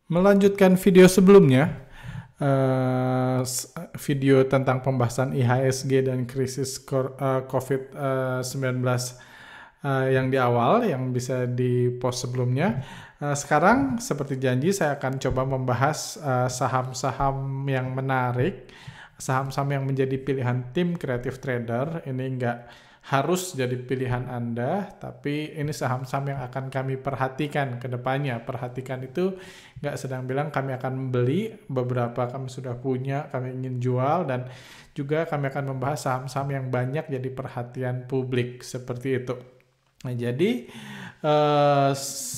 Melanjutkan video sebelumnya, video tentang pembahasan IHSG dan krisis COVID-19 yang di awal, yang bisa di post sebelumnya. Sekarang, seperti janji, saya akan coba membahas saham-saham yang menarik, saham-saham yang menjadi pilihan tim creative trader. Ini enggak harus jadi pilihan Anda, tapi ini saham-saham yang akan kami perhatikan ke depannya. Perhatikan itu nggak sedang bilang kami akan membeli, beberapa kami sudah punya, kami ingin jual, dan juga kami akan membahas saham-saham yang banyak jadi perhatian publik, seperti itu. Nah, jadi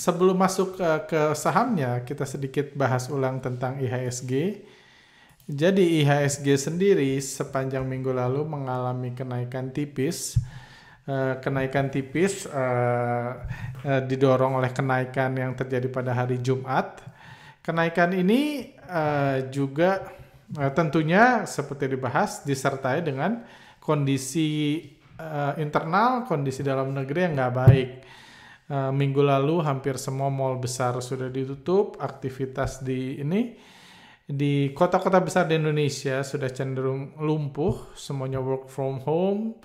sebelum masuk ke sahamnya, kita sedikit bahas ulang tentang IHSG. Jadi IHSG sendiri sepanjang minggu lalu mengalami kenaikan tipis. Didorong oleh kenaikan yang terjadi pada hari Jumat. Kenaikan ini juga tentunya seperti dibahas disertai dengan kondisi internal, kondisi dalam negeri yang nggak baik. Minggu lalu hampir semua mal besar sudah ditutup, aktivitas di kota-kota besar di Indonesia sudah cenderung lumpuh, semuanya work from home.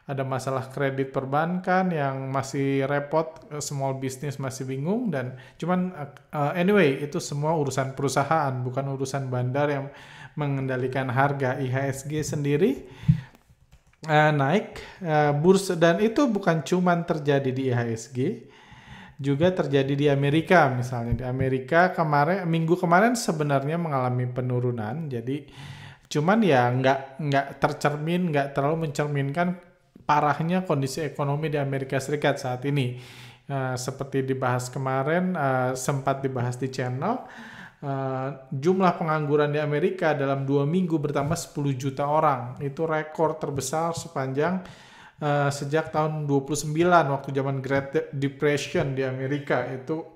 Ada masalah kredit perbankan yang masih repot, small business masih bingung, dan cuman anyway, itu semua urusan perusahaan, bukan urusan bandar yang mengendalikan harga. IHSG sendiri naik, bursa, dan itu bukan cuman terjadi di IHSG, juga terjadi di Amerika. Misalnya di Amerika minggu kemarin sebenarnya mengalami penurunan, jadi cuman ya nggak terlalu mencerminkan parahnya kondisi ekonomi di Amerika Serikat saat ini. Seperti dibahas kemarin, sempat dibahas di channel, jumlah pengangguran di Amerika dalam 2 minggu bertambah 10 juta orang. Itu rekor terbesar sepanjang sejak tahun 29 waktu zaman Great Depression di Amerika. Itu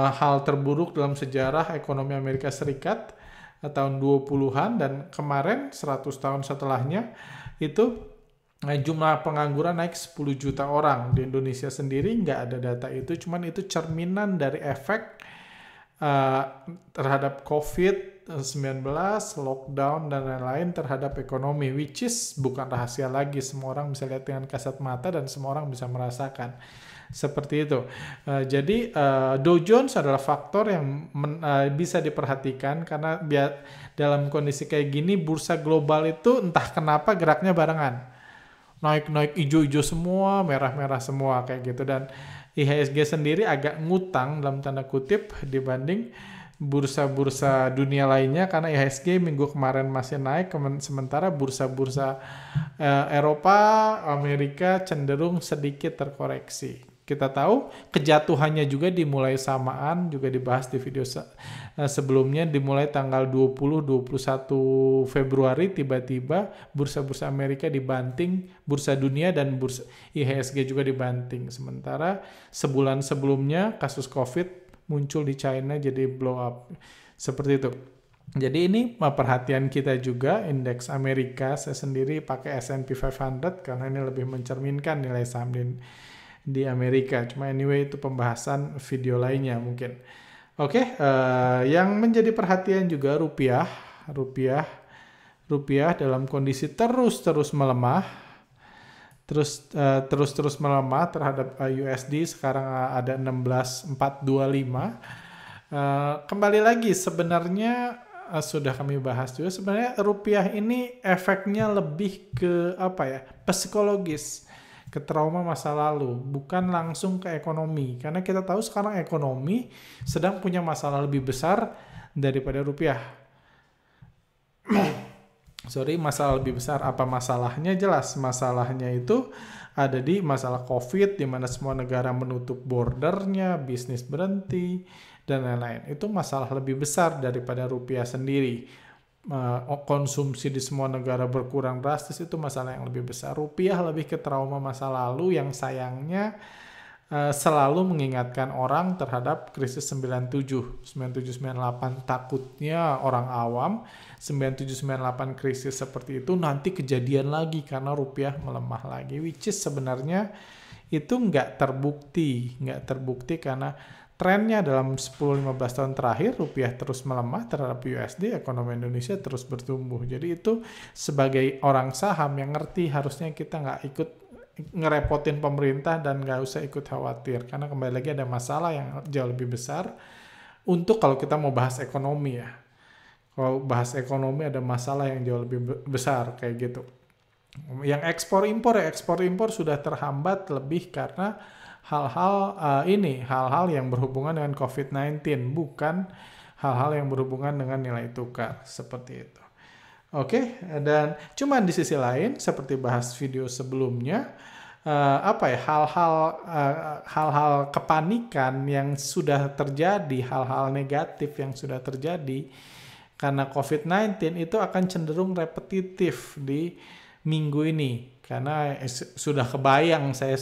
hal terburuk dalam sejarah ekonomi Amerika Serikat tahun 20-an, dan kemarin 100 tahun setelahnya itu jumlah pengangguran naik 10 juta orang. Di Indonesia sendiri nggak ada data itu, cuman itu cerminan dari efek terhadap COVID-19, lockdown, dan lain-lain terhadap ekonomi, which is bukan rahasia lagi. Semua orang bisa lihat dengan kasat mata dan semua orang bisa merasakan. Seperti itu. Jadi Dow Jones adalah faktor yang bisa diperhatikan, karena dalam kondisi kayak gini bursa global itu entah kenapa geraknya barengan. Naik-naik hijau-hijau semua, merah-merah semua kayak gitu. Dan IHSG sendiri agak ngutang dalam tanda kutip dibanding bursa-bursa dunia lainnya, karena IHSG minggu kemarin masih naik, sementara bursa-bursa Eropa, Amerika cenderung sedikit terkoreksi. Kita tahu kejatuhannya juga dimulai samaan, juga dibahas di video sebelumnya, dimulai tanggal 20-21 Februari tiba-tiba bursa-bursa Amerika dibanting, bursa dunia dan bursa IHSG juga dibanting. Sementara sebulan sebelumnya kasus COVID muncul di China jadi blow up. Seperti itu. Jadi ini perhatian kita juga, indeks Amerika. Saya sendiri pakai S&P 500 karena ini lebih mencerminkan nilai saham di Amerika. Cuma anyway itu pembahasan video lainnya mungkin. Oke, yang menjadi perhatian juga rupiah dalam kondisi terus melemah, terus melemah terhadap USD. Sekarang ada 16.425. Kembali lagi, sebenarnya sudah kami bahas juga, sebenarnya rupiah ini efeknya lebih ke psikologis, ke trauma masa lalu, bukan langsung ke ekonomi. Karena kita tahu sekarang ekonomi sedang punya masalah lebih besar daripada rupiah. Masalah lebih besar. Apa masalahnya? Jelas, masalahnya itu ada di masalah COVID, di mana semua negara menutup bordernya, bisnis berhenti, dan lain-lain. Itu masalah lebih besar daripada rupiah sendiri. Konsumsi di semua negara berkurang drastis, itu masalah yang lebih besar. Rupiah lebih ke trauma masa lalu yang sayangnya selalu mengingatkan orang terhadap krisis 97-98. Takutnya orang awam 97-98 krisis seperti itu nanti kejadian lagi karena rupiah melemah lagi, which is sebenarnya itu nggak terbukti karena trennya dalam 10-15 tahun terakhir rupiah terus melemah terhadap USD, ekonomi Indonesia terus bertumbuh. Jadi itu sebagai orang saham yang ngerti, harusnya kita nggak ikut ngerepotin pemerintah dan nggak usah ikut khawatir, karena kembali lagi ada masalah yang jauh lebih besar. Untuk kalau kita mau bahas ekonomi ya, kalau bahas ekonomi ada masalah yang jauh lebih besar kayak gitu. Yang ekspor impor sudah terhambat lebih karena hal-hal yang berhubungan dengan COVID-19, bukan hal-hal yang berhubungan dengan nilai tukar seperti itu. Oke, dan cuman di sisi lain seperti bahas video sebelumnya, hal-hal kepanikan yang sudah terjadi, hal-hal negatif yang sudah terjadi karena COVID-19 itu akan cenderung repetitif di minggu ini, karena sudah kebayang saya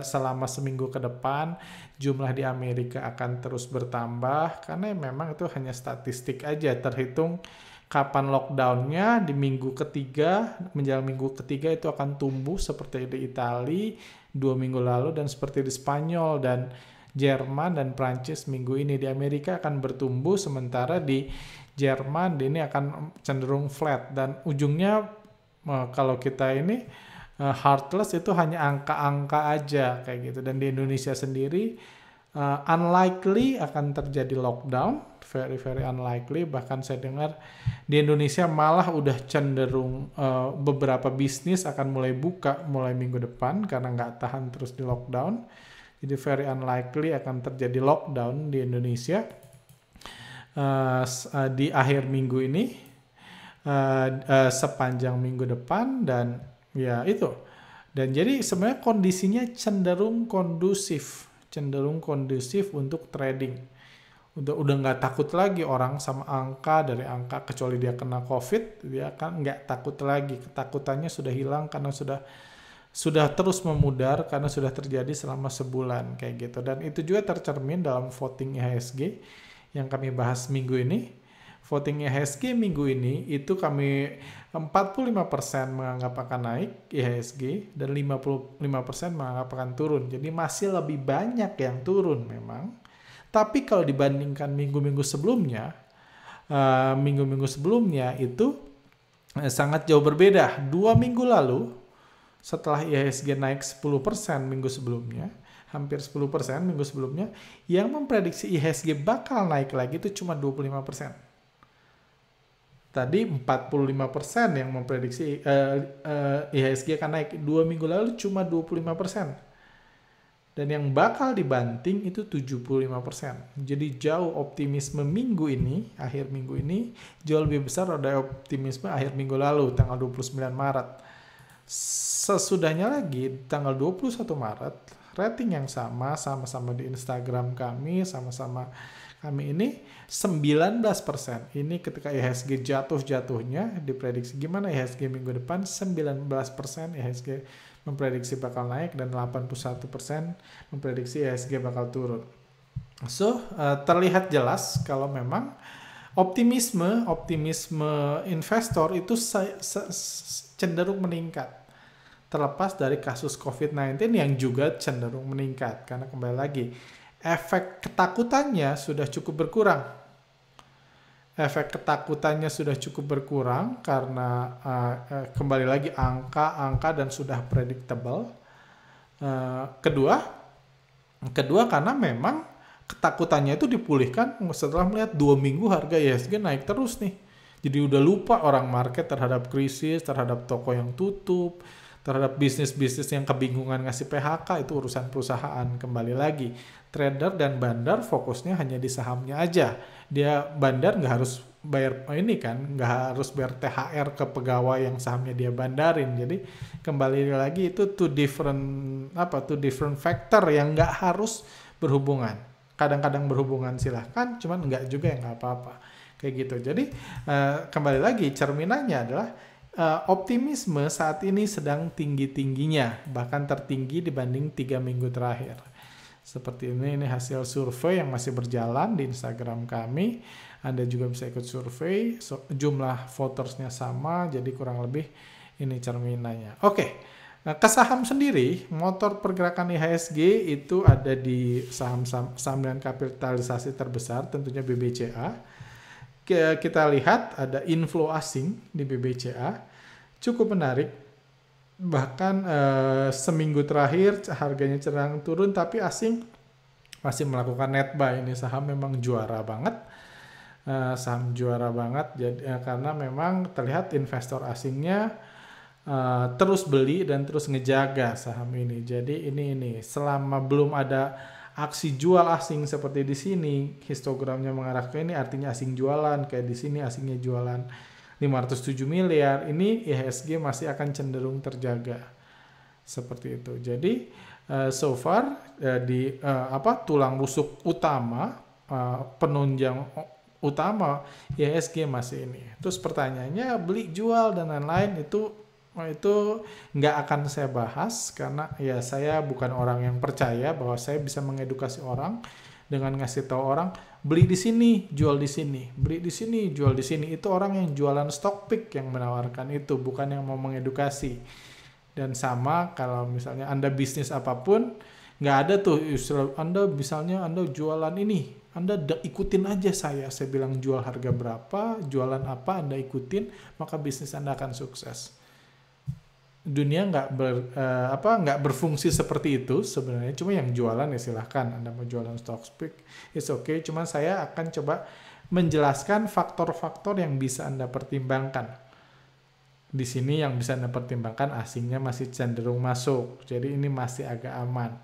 selama seminggu ke depan jumlah di Amerika akan terus bertambah, karena memang itu hanya statistik aja, terhitung kapan lockdownnya di minggu ketiga, menjelang minggu ketiga itu akan tumbuh seperti di Italia 2 minggu lalu dan seperti di Spanyol dan Jerman dan Prancis minggu ini. Di Amerika akan bertumbuh, sementara di Jerman ini akan cenderung flat, dan ujungnya kalau kita ini heartless itu hanya angka-angka aja kayak gitu. Dan di Indonesia sendiri unlikely akan terjadi lockdown, very very unlikely. Bahkan saya dengar di Indonesia malah udah cenderung beberapa bisnis akan mulai buka mulai minggu depan karena nggak tahan terus di lockdown. Jadi very unlikely akan terjadi lockdown di Indonesia di akhir minggu ini, sepanjang minggu depan, dan ya itu. Dan jadi sebenarnya kondisinya cenderung kondusif untuk trading. Udah nggak takut lagi orang sama dari angka, kecuali dia kena COVID, dia kan nggak takut lagi. Ketakutannya sudah hilang karena sudah terus memudar karena sudah terjadi selama sebulan kayak gitu. Dan itu juga tercermin dalam voting IHSG yang kami bahas minggu ini. Voting IHSG minggu ini itu kami 45% menganggap akan naik IHSG dan 55% menganggap akan turun. Jadi masih lebih banyak yang turun memang. Tapi kalau dibandingkan minggu-minggu sebelumnya itu sangat jauh berbeda. 2 minggu lalu setelah IHSG naik 10% minggu sebelumnya, hampir 10% minggu sebelumnya, yang memprediksi IHSG bakal naik lagi itu cuma 25%. Tadi 45% yang memprediksi IHSG akan naik. 2 minggu lalu cuma 25%. Dan yang bakal dibanting itu 75%. Jadi jauh optimisme minggu ini, akhir minggu ini, jauh lebih besar dari optimisme akhir minggu lalu, tanggal 29 Maret. Sesudahnya lagi, tanggal 21 Maret, rating yang sama-sama di Instagram kami, sama-sama kami ini 19%. Ini ketika IHSG jatuh-jatuhnya, diprediksi gimana IHSG minggu depan, 19% IHSG memprediksi bakal naik dan 81% memprediksi IHSG bakal turun. So, terlihat jelas kalau memang optimisme investor itu cenderung meningkat. Terlepas dari kasus COVID-19 yang juga cenderung meningkat. Karena kembali lagi, efek ketakutannya sudah cukup berkurang. Karena kembali lagi angka dan sudah predictable. Kedua karena memang ketakutannya itu dipulihkan setelah melihat 2 minggu harga IHSG naik terus nih. Jadi udah lupa orang market terhadap krisis, terhadap toko yang tutup, terhadap bisnis-bisnis yang kebingungan ngasih PHK, itu urusan perusahaan. Kembali lagi, trader dan bandar fokusnya hanya di sahamnya aja. Dia bandar nggak harus bayar nggak harus bayar THR ke pegawai yang sahamnya dia bandarin. Jadi kembali lagi itu two different factor yang nggak harus berhubungan. Kadang-kadang berhubungan silahkan, cuman nggak juga yang nggak apa-apa kayak gitu. Jadi kembali lagi cerminannya adalah optimisme saat ini sedang tinggi-tingginya, bahkan tertinggi dibanding 3 minggu terakhir. Seperti ini hasil survei yang masih berjalan di Instagram kami. Anda juga bisa ikut survei, jumlah votersnya sama, jadi kurang lebih ini cerminannya. Oke, Nah, ke saham sendiri, motor pergerakan IHSG itu ada di saham dengan kapitalisasi terbesar, tentunya BBCA. Kita lihat ada inflow asing di BBCA, cukup menarik. Bahkan seminggu terakhir harganya cenderung turun, tapi asing masih melakukan net buy. Ini saham memang juara banget. Saham juara banget, jadi karena memang terlihat investor asingnya terus beli dan terus ngejaga saham ini. Jadi ini selama belum ada aksi jual asing seperti di sini, histogramnya mengarah ke ini, artinya asing jualan. Kayak di sini asingnya jualan 507 miliar. Ini IHSG masih akan cenderung terjaga seperti itu. Jadi so far di tulang rusuk utama, penunjang utama IHSG masih ini. Terus pertanyaannya beli jual dan lain-lain itu nggak akan saya bahas karena ya saya bukan orang yang percaya bahwa saya bisa mengedukasi orang dengan ngasih tahu orang beli di sini, jual di sini, beli di sini, jual di sini. Itu orang yang jualan stock pick yang menawarkan itu, bukan yang mau mengedukasi. Dan sama kalau misalnya Anda bisnis apapun, nggak ada tuh Anda misalnya Anda jualan ini, Anda ikutin aja saya bilang jual harga berapa, jualan apa, Anda ikutin, maka bisnis Anda akan sukses. Dunia nggak berfungsi seperti itu sebenarnya. Cuma yang jualan ya silahkan, Anda mau jualan stock pick, it's okay. Cuma saya akan coba menjelaskan faktor-faktor yang bisa Anda pertimbangkan. Di sini yang bisa Anda pertimbangkan asingnya masih cenderung masuk, jadi ini masih agak aman.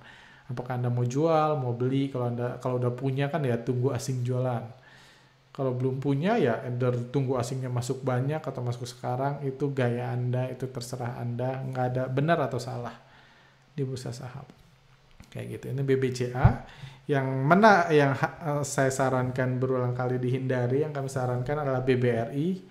Apakah Anda mau jual, mau beli? Kalau udah punya kan ya tunggu asing jualan. Kalau belum punya ya tunggu asingnya masuk banyak atau masuk sekarang, itu gaya Anda, itu terserah Anda, nggak ada benar atau salah di bursa saham. Kayak gitu. Ini BBCA yang saya sarankan berulang kali dihindari, yang kami sarankan adalah BBRI.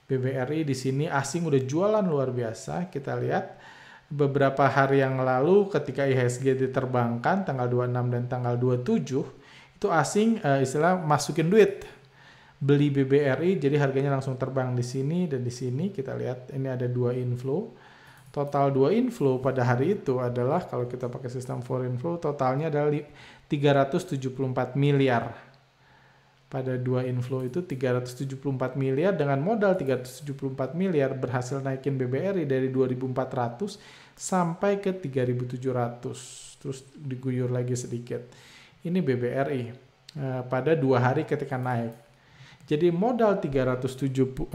BBRI di sini asing udah jualan luar biasa. Kita lihat beberapa hari yang lalu ketika IHSG diterbangkan tanggal 26 dan tanggal 27, itu asing istilah masukin duit. Beli BBRI, jadi harganya langsung terbang di sini dan di sini. Kita lihat ini ada 2 inflow. Total 2 inflow pada hari itu adalah, kalau kita pakai sistem foreign flow, totalnya adalah 374 miliar. Pada 2 inflow itu 374 miliar, dengan modal 374 miliar berhasil naikin BBRI dari 2.400 sampai ke 3.700. Terus diguyur lagi sedikit. Ini BBRI pada 2 hari ketika naik. Jadi modal 374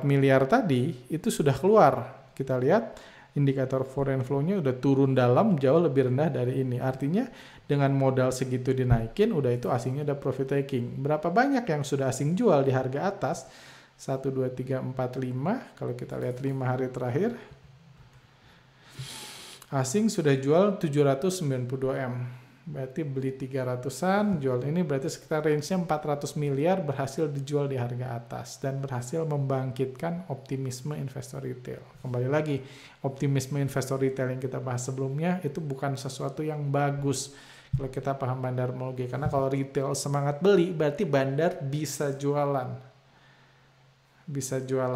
miliar tadi itu sudah keluar. Kita lihat indikator foreign flow-nya udah turun dalam, jauh lebih rendah dari ini. Artinya dengan modal segitu dinaikin, udah itu asingnya udah profit taking. Berapa banyak yang sudah asing jual di harga atas? 1, 2, 3, 4, 5. Kalau kita lihat 5 hari terakhir, asing sudah jual 792 M. Berarti beli 300-an, jual ini berarti sekitar range-nya 400 miliar berhasil dijual di harga atas dan berhasil membangkitkan optimisme investor retail. Kembali lagi, optimisme investor retail yang kita bahas sebelumnya itu bukan sesuatu yang bagus kalau kita paham bandarmologi, karena kalau retail semangat beli berarti bandar bisa jualan.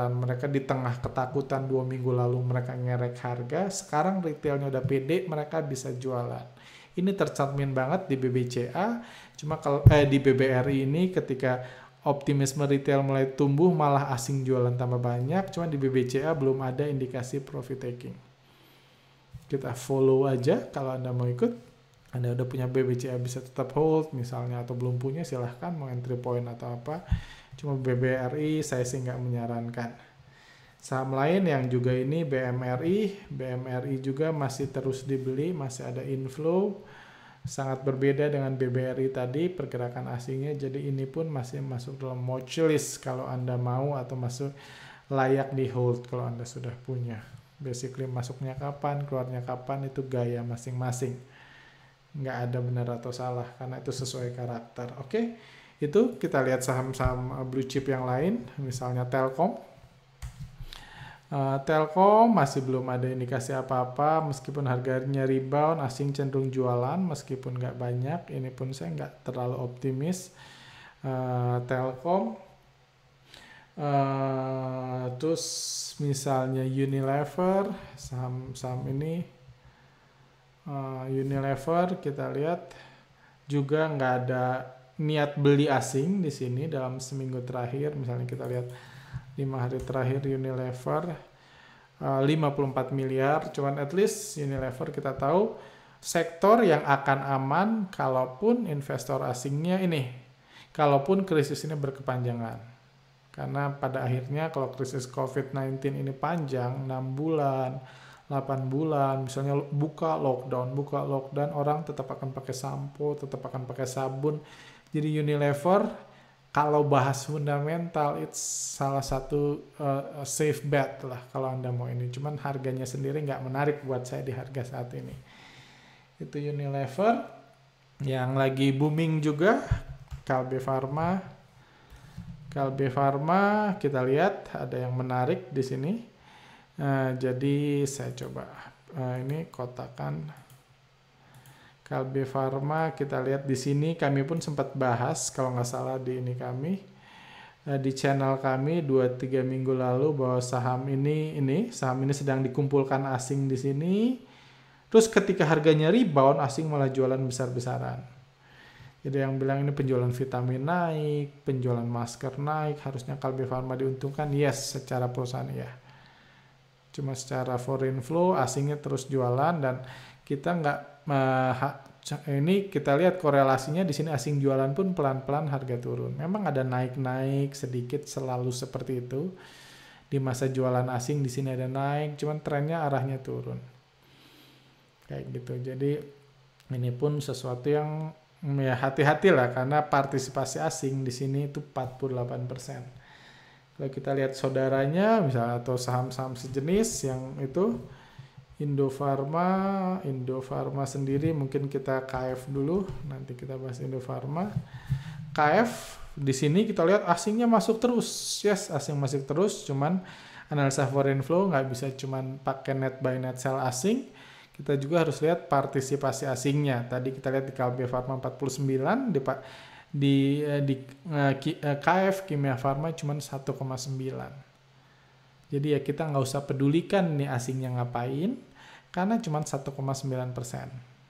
Mereka di tengah ketakutan 2 minggu lalu mereka ngerek harga, sekarang retailnya udah pede, mereka bisa jualan. Ini tercermin banget di BBCA, cuma kalau di BBRI ini ketika optimisme retail mulai tumbuh malah asing jualan tambah banyak, cuma di BBCA belum ada indikasi profit taking. Kita follow aja kalau Anda mau ikut. Anda udah punya BBCA bisa tetap hold misalnya, atau belum punya silahkan mau entry point atau apa. Cuma BBRI saya sih nggak menyarankan. Saham lain yang juga ini BMRI juga masih terus dibeli, masih ada inflow. Sangat berbeda dengan BBRI tadi pergerakan asingnya, jadi ini pun masih masuk dalam watch list kalau Anda mau, atau masuk layak di hold kalau Anda sudah punya. Basically masuknya kapan, keluarnya kapan itu gaya masing-masing. Nggak ada benar atau salah karena itu sesuai karakter. Oke, itu kita lihat saham-saham blue chip yang lain, misalnya Telkom. Telkom masih belum ada indikasi apa-apa, meskipun harganya rebound, asing cenderung jualan meskipun nggak banyak. Ini pun saya nggak terlalu optimis. Telkom Terus misalnya Unilever, saham ini Unilever kita lihat juga nggak ada niat beli asing di sini dalam seminggu terakhir. Misalnya kita lihat 5 hari terakhir Unilever 54 miliar, cuman at least Unilever kita tahu sektor yang akan aman kalaupun investor asingnya kalaupun krisis ini berkepanjangan. Karena pada akhirnya kalau krisis COVID-19 ini panjang, 6 bulan, 8 bulan, misalnya buka lockdown, orang tetap akan pakai sampo, tetap akan pakai sabun. Jadi Unilever, kalau bahas fundamental, it's salah satu safe bet lah kalau Anda mau ini. Cuman harganya sendiri nggak menarik buat saya di harga saat ini. Itu Unilever. Yang lagi booming juga, Kalbe Farma. Kalbe Farma kita lihat ada yang menarik di sini. Jadi saya coba ini kotakan Kalbe Farma, kita lihat di sini kami pun sempat bahas kalau nggak salah di ini kami di channel kami 2-3 minggu lalu bahwa saham ini sedang dikumpulkan asing di sini. Terus ketika harganya rebound, asing malah jualan besar-besaran. Jadi yang bilang ini penjualan vitamin naik, penjualan masker naik, harusnya Kalbe Farma diuntungkan. Yes, secara perusahaan ya. Cuma secara foreign flow asingnya terus jualan dan kita nggak ini kita lihat korelasinya di sini asing jualan pun pelan-pelan harga turun. Memang ada naik-naik sedikit, selalu seperti itu. Di masa jualan asing di sini ada naik, cuman trennya arahnya turun. Kayak gitu. Jadi ini pun sesuatu yang ya hati-hati lah karena partisipasi asing di sini itu 48%. Kalau kita lihat saudaranya misalnya atau saham-saham sejenis yang itu Indofarma sendiri mungkin kita KF dulu, nanti kita bahas Indofarma. KF di sini kita lihat asingnya masuk terus. Yes, asing masuk terus, cuman analisa foreign flow nggak bisa cuman pakai net buy net sell asing. Kita juga harus lihat partisipasi asingnya. Tadi kita lihat di Kalbe Farma 49, di KF Kimia Farma cuma 1,9. Jadi ya kita nggak usah pedulikan nih asingnya ngapain, karena cuma 1,9%.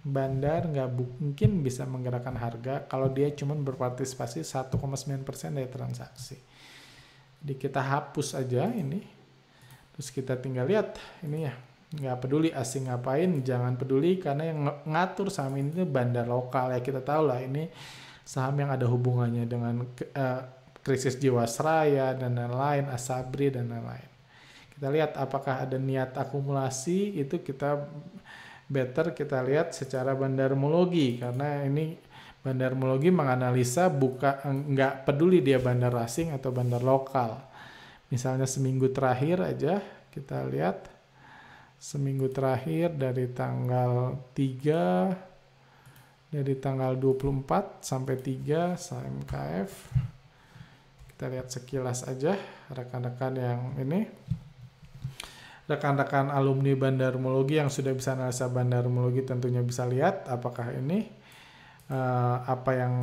Bandar nggak mungkin bisa menggerakkan harga kalau dia cuma berpartisipasi 1,9% dari transaksi. Jadi kita hapus aja ini. Terus kita tinggal lihat ini ya. Nggak peduli asing ngapain, jangan peduli karena yang ngatur saham ini bandar lokal ya, kita tahu lah ini saham yang ada hubungannya dengan krisis Jiwasraya dan lain-lain, Asabri dan lain-lain. Kita lihat apakah ada niat akumulasi, itu kita lihat secara bandarmologi karena ini bandarmologi menganalisa nggak peduli dia bandar asing atau bandar lokal. Misalnya seminggu terakhir aja kita lihat. Seminggu terakhir dari tanggal 24 sampai 3 saham KF. Kita lihat sekilas aja rekan-rekan yang ini. Rekan-rekan alumni bandarmologi yang sudah bisa analisa bandarmologi tentunya bisa lihat apakah ini apa yang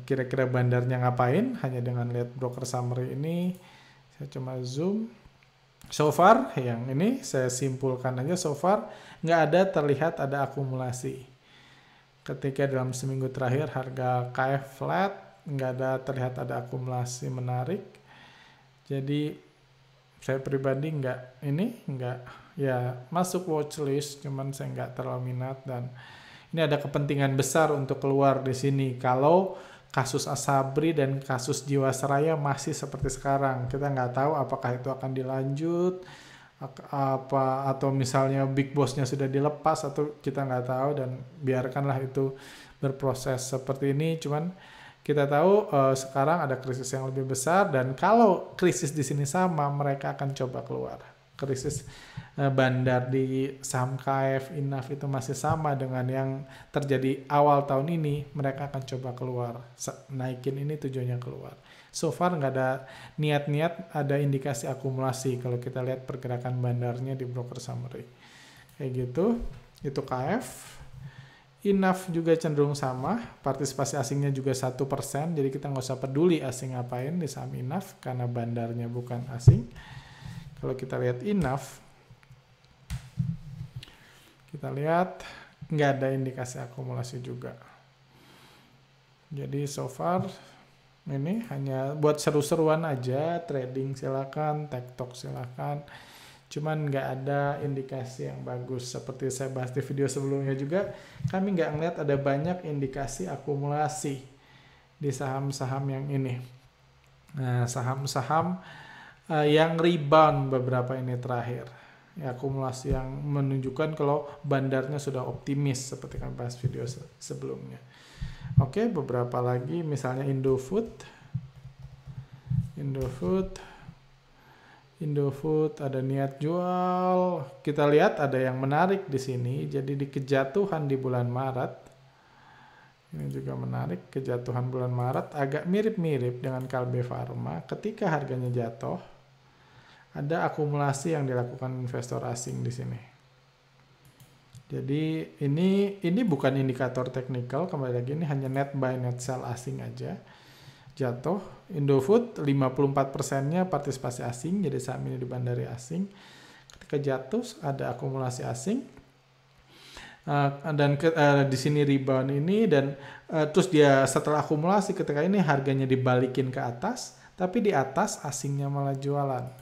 kira-kira bandarnya ngapain hanya dengan lihat broker summary ini. Saya cuma zoom. So far, yang ini saya simpulkan aja, so far nggak terlihat ada akumulasi. Ketika dalam seminggu terakhir harga KF flat, nggak terlihat ada akumulasi menarik. Jadi saya pribadi nggak ya masuk watchlist, cuman saya nggak terlalu minat dan ini ada kepentingan besar untuk keluar di sini. Kalau kasus Asabri dan kasus Jiwasraya masih seperti sekarang. Kita nggak tahu apakah itu akan dilanjut, atau misalnya big bossnya sudah dilepas, atau kita nggak tahu dan biarkanlah itu berproses seperti ini. Cuman kita tahu sekarang ada krisis yang lebih besar dan kalau krisis di sini sama, mereka akan coba keluar. Krisis bandar di saham KF, INAF itu masih sama dengan yang terjadi awal tahun ini, mereka akan coba keluar. Naikin ini tujuannya keluar. So far nggak ada niat-niat, ada indikasi akumulasi kalau kita lihat pergerakan bandarnya di broker summary. Kayak gitu, itu KF. INAF juga cenderung sama, partisipasi asingnya juga 1%, jadi kita nggak usah peduli asing ngapain di saham INAF karena bandarnya bukan asing. Kalau kita lihat INAF, kita lihat nggak ada indikasi akumulasi juga. Jadi so far ini hanya buat seru-seruan aja, trading silakan, tektok silakan. Cuman nggak ada indikasi yang bagus. Seperti saya bahas di video sebelumnya juga, kami nggak ngeliat ada banyak indikasi akumulasi di saham-saham yang ini. Nah, saham-saham yang rebound beberapa ini terakhir. Ya, akumulasi yang menunjukkan kalau bandarnya sudah optimis seperti kami bahas video sebelumnya. Oke, beberapa lagi misalnya Indofood ada niat jual. Kita lihat ada yang menarik di sini. Jadi di kejatuhan di bulan Maret. Ini juga menarik, kejatuhan bulan Maret agak mirip-mirip dengan Kalbe Farma. Ketika harganya jatuh, ada akumulasi yang dilakukan investor asing di sini. Jadi ini bukan indikator teknikal, kembali lagi ini hanya net buy net sell asing aja. Jatuh, Indofood 54%-nya partisipasi asing, jadi saham ini dibandari asing. Ketika jatuh ada akumulasi asing. Dan di sini rebound ini dan terus dia setelah akumulasi ketika ini harganya dibalikin ke atas, tapi di atas asingnya malah jualan.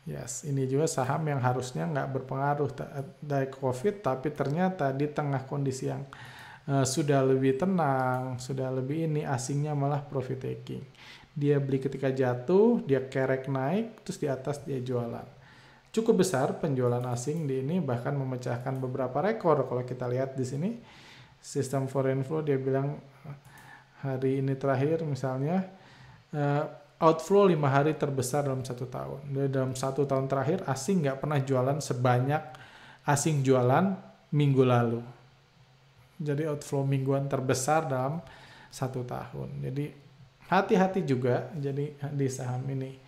Yes, ini juga saham yang harusnya nggak berpengaruh dari COVID, tapi ternyata di tengah kondisi yang sudah lebih tenang, sudah lebih ini, asingnya malah profit taking. Dia beli ketika jatuh, dia kerek naik, terus di atas dia jualan. Cukup besar penjualan asing di ini, bahkan memecahkan beberapa rekor. Kalau kita lihat di sini, sistem foreign flow dia bilang hari ini terakhir misalnya, outflow 5 hari terbesar dalam 1 tahun. Jadi dalam 1 tahun terakhir asing nggak pernah jualan sebanyak asing jualan minggu lalu. Jadi outflow mingguan terbesar dalam 1 tahun. Jadi hati-hati juga jadi di saham ini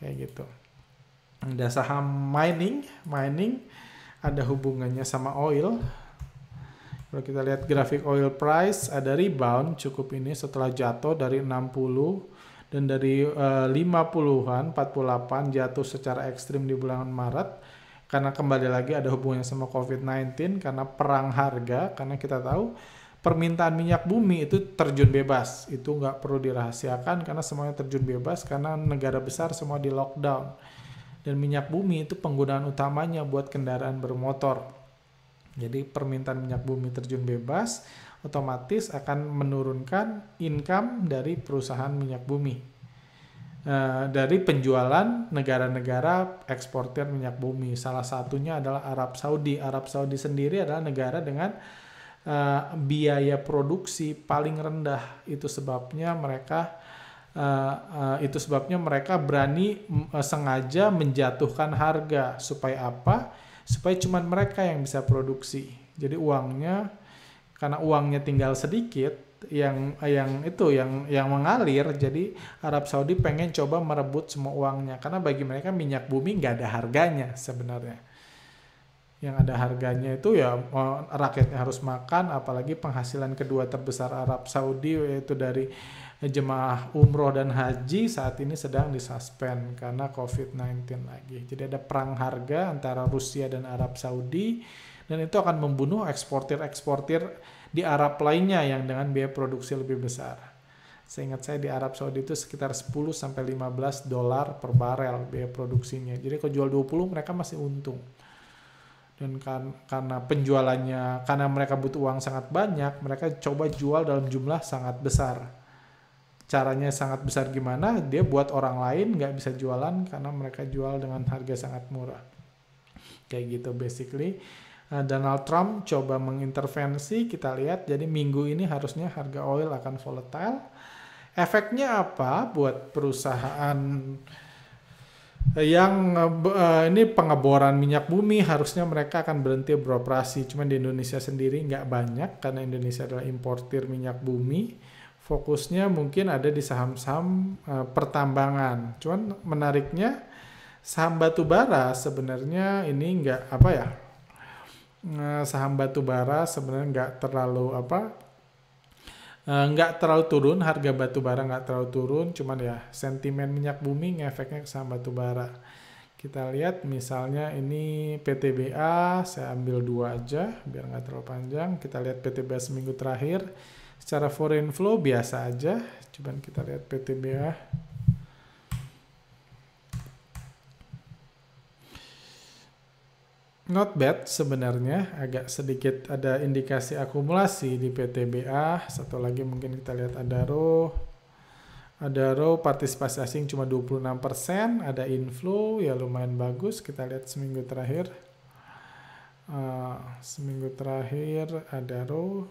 kayak gitu. Ada saham mining ada hubungannya sama oil. Kalau kita lihat grafik oil price ada rebound cukup ini setelah jatuh dari 60 dan dari 50-an, 48 jatuh secara ekstrim di bulan Maret karena kembali lagi ada hubungannya sama COVID-19 karena perang harga, karena kita tahu permintaan minyak bumi itu terjun bebas, itu nggak perlu dirahasiakan karena semuanya terjun bebas karena negara besar semua di lockdown dan minyak bumi itu penggunaan utamanya buat kendaraan bermotor. Jadi permintaan minyak bumi terjun bebas otomatis akan menurunkan income dari perusahaan minyak bumi. Dari penjualan negara-negara eksportir minyak bumi. Salah satunya adalah Arab Saudi. Arab Saudi sendiri adalah negara dengan biaya produksi paling rendah. Itu sebabnya mereka berani sengaja menjatuhkan harga. Supaya apa? Supaya cuma mereka yang bisa produksi. Jadi karena uangnya tinggal sedikit yang mengalir, jadi Arab Saudi pengen coba merebut semua uangnya karena bagi mereka minyak bumi nggak ada harganya sebenarnya. Yang ada harganya itu ya rakyatnya harus makan, apalagi penghasilan kedua terbesar Arab Saudi yaitu dari jemaah umroh dan haji saat ini sedang disuspend karena COVID-19 lagi. Jadi ada perang harga antara Rusia dan Arab Saudi. Dan itu akan membunuh eksportir di Arab lainnya yang dengan biaya produksi lebih besar. Seingat saya di Arab Saudi itu sekitar 10-15 dolar per barel biaya produksinya. Jadi kalau jual 20 mereka masih untung. Dan karena penjualannya, karena mereka butuh uang sangat banyak, mereka coba jual dalam jumlah sangat besar. Caranya sangat besar gimana? Dia buat orang lain nggak bisa jualan karena mereka jual dengan harga sangat murah. Kayak gitu basically. Donald Trump coba mengintervensi, kita lihat jadi minggu ini harusnya harga oil akan volatile. Efeknya apa buat perusahaan yang ini pengeboran minyak bumi, harusnya mereka akan berhenti beroperasi. Cuman di Indonesia sendiri nggak banyak karena Indonesia adalah importir minyak bumi. Fokusnya mungkin ada di saham-saham pertambangan. Cuman menariknya saham batu bara sebenarnya ini nggak saham batu bara sebenarnya nggak terlalu turun, harga batu bara nggak terlalu turun, cuman ya sentimen minyak bumi ngefeknya ke saham batu bara. Kita lihat misalnya ini PTBA, saya ambil 2 aja biar nggak terlalu panjang. Kita lihat PTBA seminggu terakhir, secara foreign flow biasa aja. Coba kita lihat PTBA. Not bad sebenarnya, agak sedikit ada indikasi akumulasi di PTBA. Satu lagi mungkin kita lihat Adaro. Adaro partisipasi asing cuma 26%, ada inflow ya lumayan bagus. Kita lihat seminggu terakhir. Seminggu terakhir Adaro.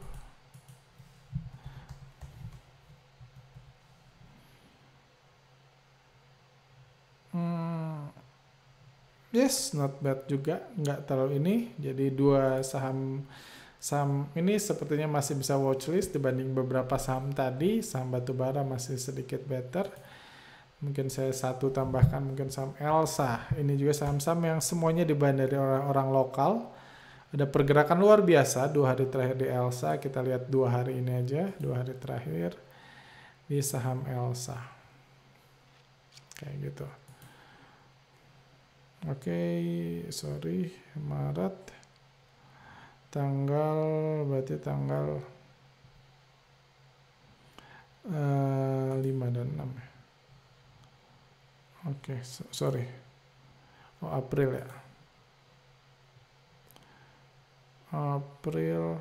Yes, not bad juga, nggak terlalu ini. Jadi 2 saham ini sepertinya masih bisa watchlist dibanding beberapa saham tadi. Saham batubara masih sedikit better. Mungkin saya satu tambahkan mungkin saham Elsa. Ini juga saham-saham yang semuanya dibangun dari orang-orang lokal. Ada pergerakan luar biasa 2 hari terakhir di Elsa. Kita lihat 2 hari ini aja, 2 hari terakhir di saham Elsa. Kayak gitu. Oke, sorry, Maret. Berarti tanggal 5 dan 6 ya. Oke, sorry. Oh, April ya. April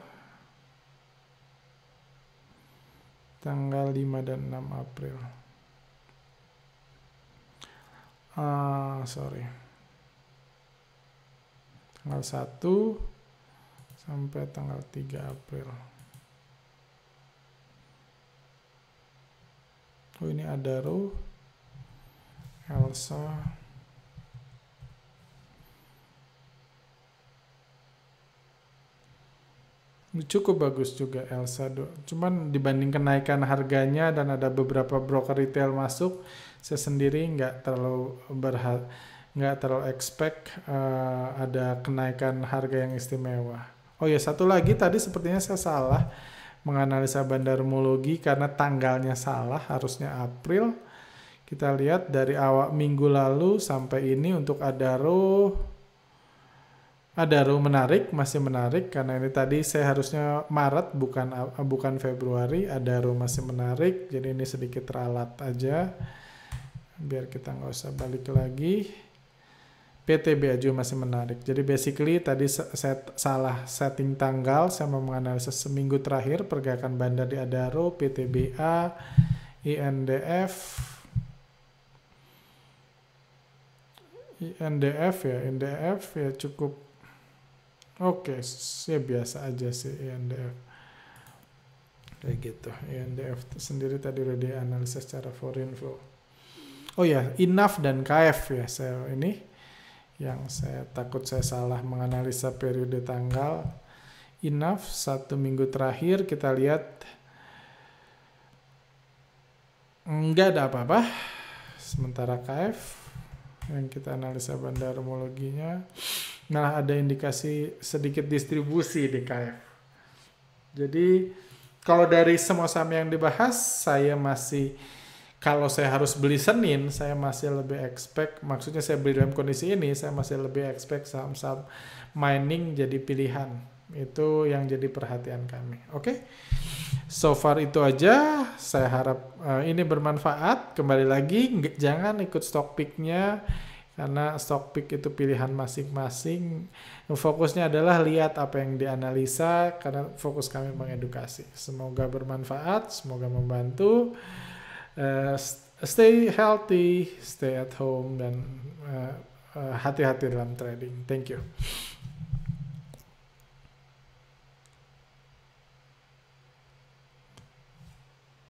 tanggal 5 dan 6 April. Sorry. Tanggal 1 sampai tanggal 3 April. Oh, ini Adaro, Elsa. Cukup bagus juga Elsa. Cuman dibanding kenaikan harganya dan ada beberapa broker retail masuk, saya sendiri nggak terlalu expect ada kenaikan harga yang istimewa. Oh ya, satu lagi tadi sepertinya saya salah menganalisa bandarmologi karena tanggalnya salah, harusnya April. Kita lihat dari awal minggu lalu sampai ini untuk Adaro menarik, masih menarik karena ini tadi saya harusnya Maret bukan Februari. Adaro masih menarik, jadi ini sedikit ralat aja biar kita nggak usah balik lagi. PTBA juga masih menarik. Jadi basically tadi saya salah setting tanggal, saya mau menganalisa seminggu terakhir pergerakan bandar di Adaro, PTBA, INDF ya cukup oke, ya biasa aja sih INDF. Kayak gitu. INDF sendiri tadi udah dianalisa secara foreign flow. Oh ya, INAF dan KF ya saya ini yang saya takut saya salah menganalisa periode tanggal. Enough 1 minggu terakhir kita lihat nggak ada apa-apa, sementara KF yang kita analisa bandarmologinya malah ada indikasi sedikit distribusi di KF. Jadi kalau dari semua saham yang dibahas, kalau saya harus beli Senin, saya masih lebih expect, maksudnya saya beli dalam kondisi ini, saya masih lebih expect saham-saham mining jadi pilihan. Itu yang jadi perhatian kami. Oke? So far itu aja. Saya harap ini bermanfaat. Kembali lagi, jangan ikut stock pick-nya, karena stock pick itu pilihan masing-masing. Fokusnya adalah lihat apa yang dianalisa, karena fokus kami mengedukasi. Semoga bermanfaat, semoga membantu. Stay healthy, stay at home, dan hati-hati dalam trading. Thank you.